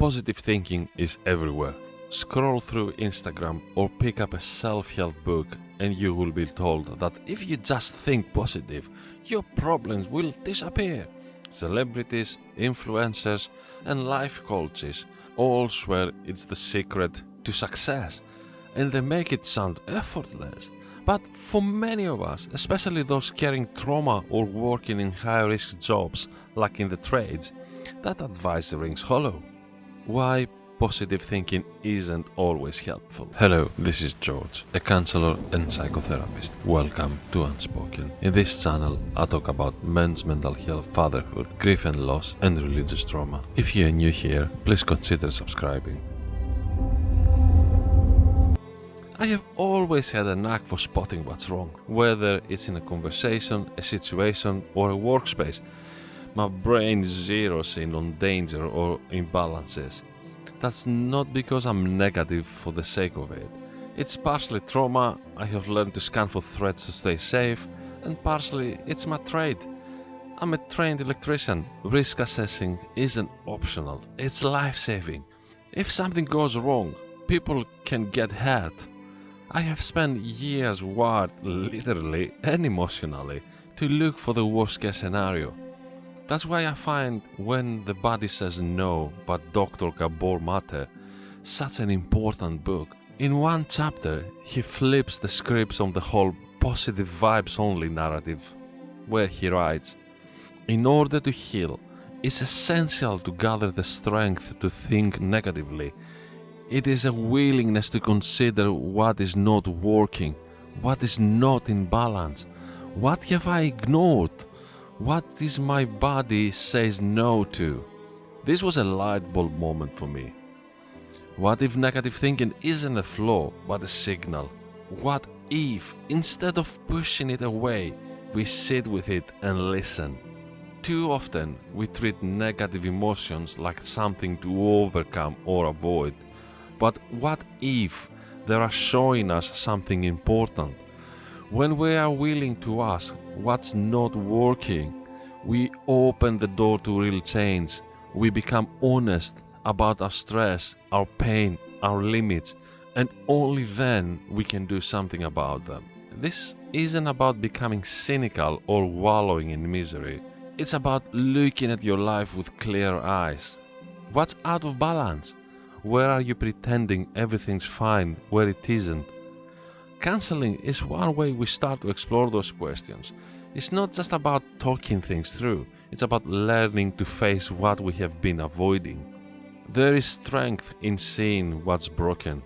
Positive thinking is everywhere. Scroll through Instagram or pick up a self-help book and you will be told that if you just think positive, your problems will disappear. Celebrities, influencers, and life coaches all swear it's the secret to success, and they make it sound effortless. But for many of us, especially those carrying trauma or working in high-risk jobs like in the trades, that advice rings hollow. Why positive thinking isn't always helpful. Hello, this is George, a counselor and psychotherapist. Welcome to Unspoken. In this channel, I talk about men's mental health, fatherhood, grief and loss, and religious trauma. If you are new here, please consider subscribing. I have always had a knack for spotting what's wrong, whether it's in a conversation, a situation, or a workspace. My brain zeroes in on danger or imbalances. That's not because I'm negative for the sake of it. It's partially trauma, I have learned to scan for threats to stay safe, and partially it's my trade. I'm a trained electrician. Risk assessing isn't optional, it's life-saving. If something goes wrong, people can get hurt. I have spent years wired, literally and emotionally, to look for the worst-case scenario. That's why I find When the Body Says No by Dr. Gabor Mate such an important book. In one chapter, he flips the scripts on the whole positive vibes only narrative, where he writes, "In order to heal, it's essential to gather the strength to think negatively. It is a willingness to consider what is not working, what is not in balance, what have I ignored, what is my body says no to." This was a light bulb moment for me. What if negative thinking isn't a flaw, but a signal? What if, instead of pushing it away, we sit with it and listen? Too often, we treat negative emotions like something to overcome or avoid. But what if they are showing us something important? When we are willing to ask what's not working, we open the door to real change. We become honest about our stress, our pain, our limits, and only then we can do something about them. This isn't about becoming cynical or wallowing in misery. It's about looking at your life with clear eyes. What's out of balance? Where are you pretending everything's fine where it isn't? Counselling is one way we start to explore those questions. It's not just about talking things through, it's about learning to face what we have been avoiding. There is strength in seeing what's broken.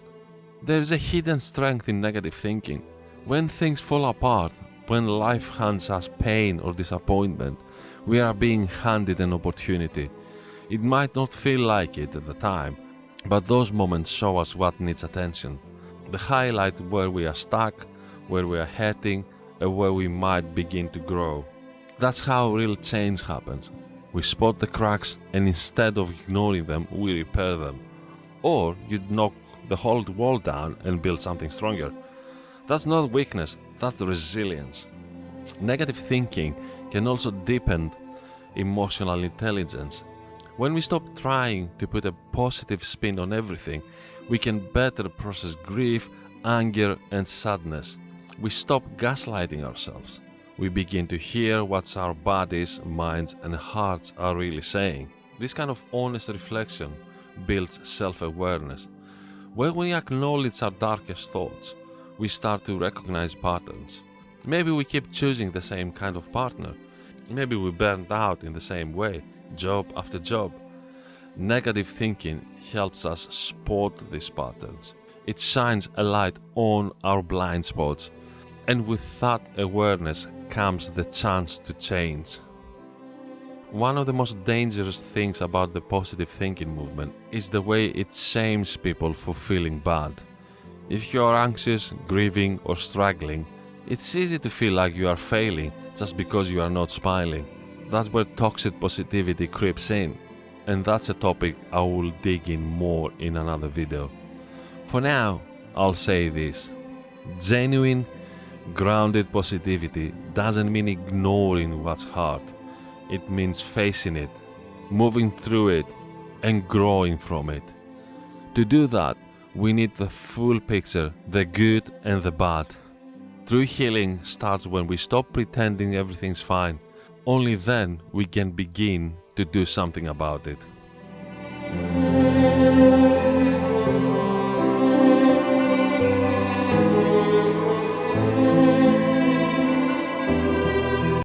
There is a hidden strength in negative thinking. When things fall apart, when life hands us pain or disappointment, we are being handed an opportunity. It might not feel like it at the time, but those moments show us what needs attention. They highlight where we are stuck, where we are hurting, and where we might begin to grow. That's how real change happens. We spot the cracks, and instead of ignoring them, we repair them. Or you knock the whole wall down and build something stronger. That's not weakness, that's resilience. Negative thinking can also deepen emotional intelligence. When we stop trying to put a positive spin on everything, we can better process grief, anger, and sadness. We stop gaslighting ourselves. We begin to hear what our bodies, minds, and hearts are really saying. This kind of honest reflection builds self-awareness. When we acknowledge our darkest thoughts, we start to recognize patterns. Maybe we keep choosing the same kind of partner. Maybe we burned out in the same way, job after job. Negative thinking helps us spot these patterns. It shines a light on our blind spots, and with that awareness comes the chance to change. One of the most dangerous things about the positive thinking movement is the way it shames people for feeling bad. If you are anxious, grieving, or struggling, it's easy to feel like you are failing just because you are not smiling. That's where toxic positivity creeps in, and that's a topic I will dig in more in another video. For now, I'll say this. Genuine, grounded positivity doesn't mean ignoring what's hard. It means facing it, moving through it, and growing from it. To do that, we need the full picture, the good and the bad. True healing starts when we stop pretending everything's fine. Only then we can begin to do something about it.